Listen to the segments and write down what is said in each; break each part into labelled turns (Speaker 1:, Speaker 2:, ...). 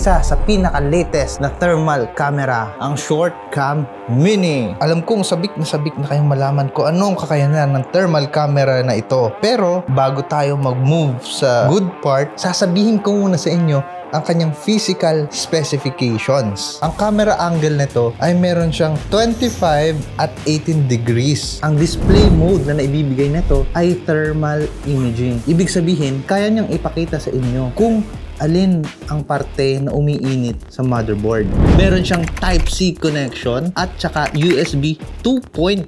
Speaker 1: isa sa pinaka-latest na thermal camera, ang Shortcam Mini. Alam kong sabik na kayong malaman ko anong kakayanan ng thermal camera na ito. Pero bago tayo mag-move sa good part, sasabihin ko muna sa inyo ang kanyang physical specifications. Ang camera angle nito ay meron siyang 25 at 18 degrees. Ang display mode na naibibigay nito ay thermal imaging. Ibig sabihin, kaya niyang ipakita sa inyo kung alin ang parte na umiinit sa motherboard. Meron siyang Type-C connection at saka USB 2.0.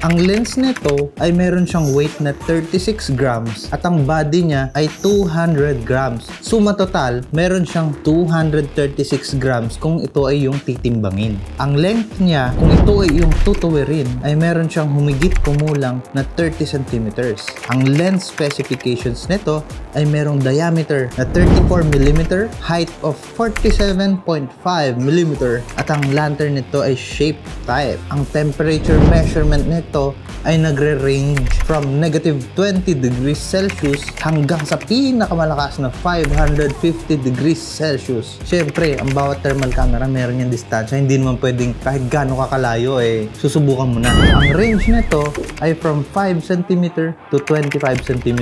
Speaker 1: Ang lens nito ay meron siyang weight na 36 grams at ang body niya ay 200 grams. Suma total, meron siyang 236 grams kung ito ay yung titimbangin. Ang length niya, kung ito ay yung tutuwirin, ay meron siyang humigit kumulang na 30 centimeters. Ang lens specifications nito ay merong diameter na 34mm, height of 47.5mm at ang lantern nito ay shape type. Ang temperature measurement nito ay nagre-range from -20 degrees Celsius hanggang sa pinakamalakas na 550 degrees Celsius. Siyempre, ang bawat thermal camera meron yung distansya. Hindi naman pwedeng kahit gaano kakalayo susubukan mo na. Ang range nito ay from 5 cm to 25 cm.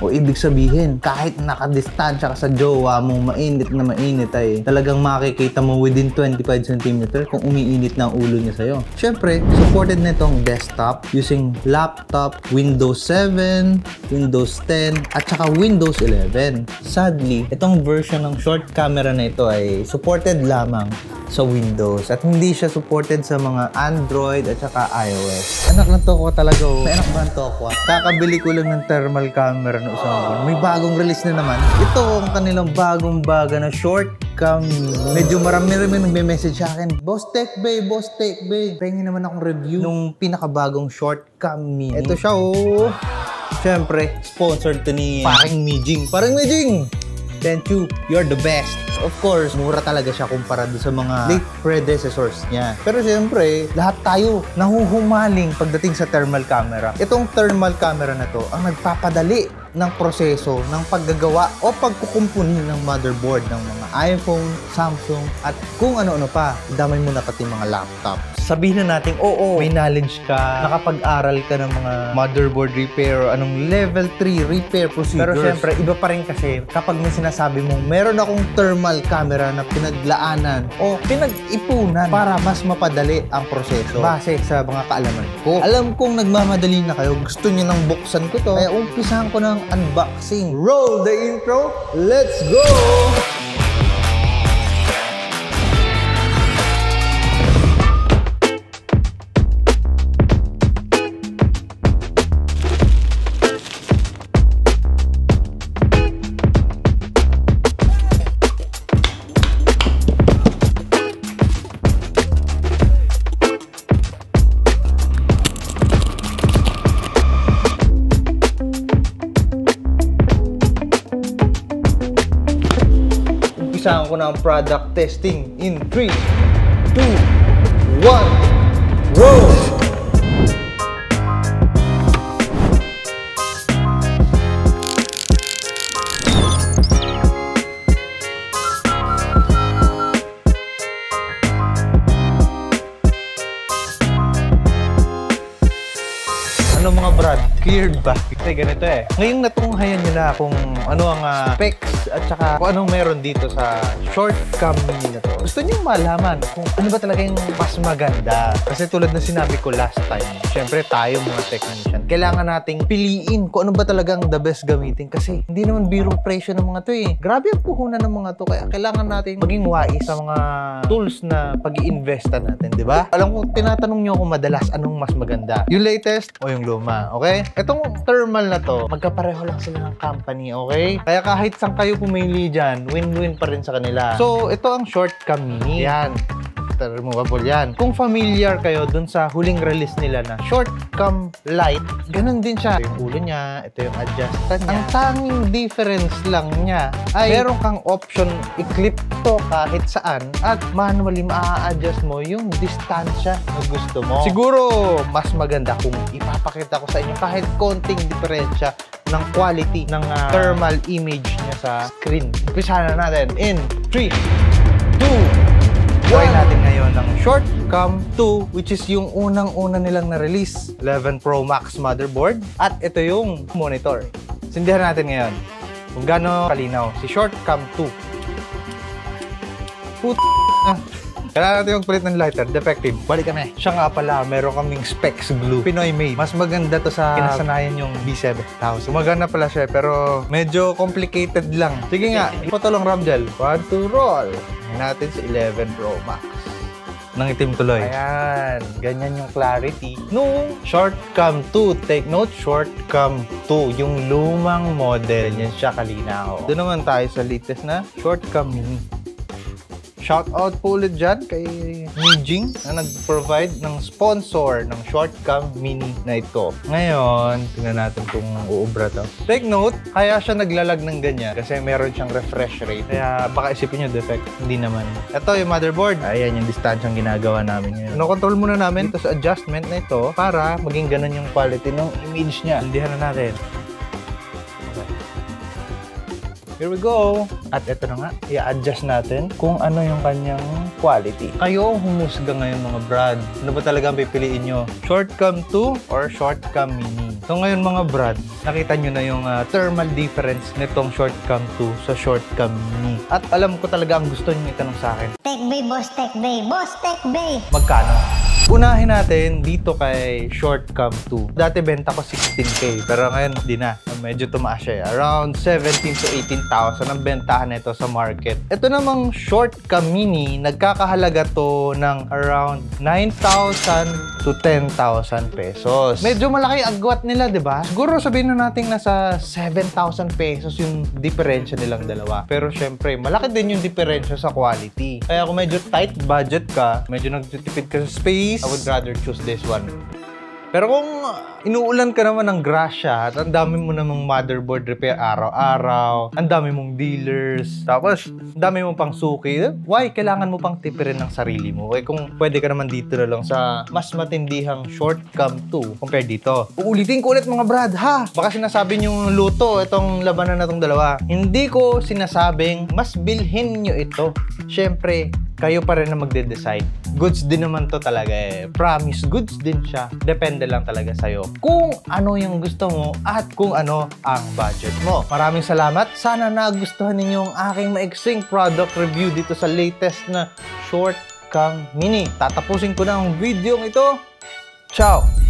Speaker 1: O ibig sabihin, kahit nakadistansya ka sa jowa mong mainit ay talagang makikita mo within 25 cm kung umiinit na ang ulo niya sa'yo. Siyempre, supported nitong desktop using laptop, Windows 7, Windows 10, at saka Windows 11. Sadly, itong version ng short camera na ito ay supported lamang sa Windows at hindi siya supported sa mga Android at saka iOS. Anak ng toko talaga. May anak ba ng toko? Kakabili ko lang ng thermal camera na usapin. May bagong release na naman. Ito ang kanilang bagong baga na Shortcam. Medyo marami nagme-message sa akin, Boss Tech Bay, Boss Tech Bay. Pengi naman akong review nung pinakabagong Shortcam Mini. Ito siya Siyempre, sponsored to ni Paring Mijing. Paring Mijing! Thank you. You're the best. Of course, mura talaga siya kumpara doon sa mga late predecessors niya. Pero siyempre, lahat tayo nahuhumaling pagdating sa thermal camera. Itong thermal camera na to ang nagpapadali ng proseso ng paggagawa o pagkukumpuni ng motherboard ng mga iPhone, Samsung, at kung ano-ano pa. Damay mo na pati mga laptop. Sabihin na natin, oo, may knowledge ka, nakapag-aral ka ng mga motherboard repair o anong level 3 repair procedures. Pero syempre, iba pa rin kasi kapag may sinasabi mong meron akong thermal camera na pinaglaanan o pinag-ipunan para mas mapadali ang proseso base sa mga kaalaman ko. Alam kong nagmamadali na kayo, gusto niyo nang buksan ko to, kaya umpisahan ko ng unboxing. Roll the intro, let's go! Umpisahan ko na ang product testing in 3, 2, 1, roll! Ano mga brad? Cleared ba? Kasi ganito Ngayong natunghayan nyo na kung ano ang specs at saka kung anong meron dito sa Shortcam Mini na to. Gusto nyo malaman kung ano ba talaga yung mas maganda. Kasi tulad na sinabi ko last time, syempre tayo mga technician, kailangan nating piliin kung ano ba talagang the best gamitin. Kasi hindi naman biro presyo ng mga to Grabe ang puhunan ng mga to. Kaya kailangan natin maging wais sa mga tools na pag-i-investan natin, di ba? Alam ko, tinatanong nyo ako madalas anong mas maganda. Yung latest o yung luma, okay? Itong thermal na to, magkapareho lang sila ng company, okay? Kaya kahit saan kayo pumili dyan, win-win pa rin sa kanila. So, ito ang Shortcam Mini. Yan. Removable yan. Kung familiar kayo dun sa huling release nila na Shortcam Lite, ganun din siya. Ito yung ulo niya, ito yung adjustan niya. Ang tanging difference lang niya ay meron kang option i-clip to kahit saan at manually ma-adjust mo yung distansya na gusto mo. Siguro, mas maganda kung ipapakita ko sa inyo kahit konting diferensya ng quality ng thermal image niya sa screen. Umpisahan na natin in 3, 2, 1. Try natin ngayon ng Shortcom 2, which is yung unang-una nilang na-release. 11 Pro Max motherboard. At ito yung monitor. Sindihan natin ngayon kung gaano kalinaw si Shortcom 2. Kailangan natin yung palit ng lighter. Defective. Balik kami. Siya nga pala, meron kaming specs glue. Pinoy made. Mas maganda to sa kinasanayan yung B7000. Maganda pala siya, pero medyo complicated lang. Sige nga, ipatulong Ramjel. 1, 2, roll. Ngayon natin sa 11 Pro Max. Nang itim tuloy. Ayan. Ganyan yung clarity. No. Shortcom 2. Take note, Shortcom 2. Yung lumang model. Yan siya kalinaw. Doon naman tayo sa latest na Shortcom Mini. Shoutout po ulit dyan kay Mijing na nag-provide ng sponsor ng Shortcom Mini na ito. Ngayon, tingnan natin kung uubra to. Take note, kaya siya naglalag ng ganyan kasi meron siyang refresh rate. Kaya baka isipin nyo defect. Hindi naman. Ito yung motherboard. Ayan yung distansyang ginagawa namin ngayon. No-control muna namin ito sa adjustment na ito para maging ganun yung quality ng image niya. Hindihan na natin. Here we go! At ito na nga, i-adjust natin kung ano yung kanyang quality. Kayo humusga ngayon mga brad. Ano ba talaga ang pipiliin nyo? Shortcom 2 or Shortcom Mini? So ngayon mga brad, nakita nyo na yung thermal difference nitong Shortcom 2 sa Shortcom Mini. At alam ko talaga ang gusto nyo itanong sa akin.
Speaker 2: Tech Bay, Boss Tech Bay, Boss Tech Bay!
Speaker 1: Magkano? Unahin natin dito kay Shortcom 2. Dati benta ko 16K, pero ngayon di na. Medyo tumaas siya. Around 17 to 18,000 ang bentahan nito sa market. Ito namang Shortcom Mini, nagkakahalaga to ng around 9,000 to 10,000 pesos. Medyo malaki agwat nila, di ba? Siguro sabihin na natin nasa 7,000 pesos yung diferensya nilang dalawa. Pero syempre, malaki din yung diferensya sa quality. Kaya kung medyo tight budget ka, medyo nagtitipid ka sa space, I would rather choose this one. Pero kung inuulan ka naman ng grasya at ang dami mo namang motherboard repair araw-araw, ang dami mong dealers, tapos ang dami mo pang suki, why? Kailangan mo pang tipirin ng sarili mo. Eh kung pwede ka naman dito na lang sa mas matindihang Shortcom 2 compare dito. Uulitin ko ulit mga brad, ha? Baka sinasabi nyo luto itong labanan na itong dalawa. Hindi ko sinasabing mas bilhin nyo ito. Siyempre, kayo pa rin na magde-decide. Goods din naman to talaga eh. Promise, goods din siya. Depende lang talaga sa'yo. Kung ano yung gusto mo at kung ano ang budget mo. Maraming salamat. Sana nagustuhan ninyo ang aking maiksing product review dito sa latest na Shortcom Mini. Tatapusin ko na ang video ito. Ciao!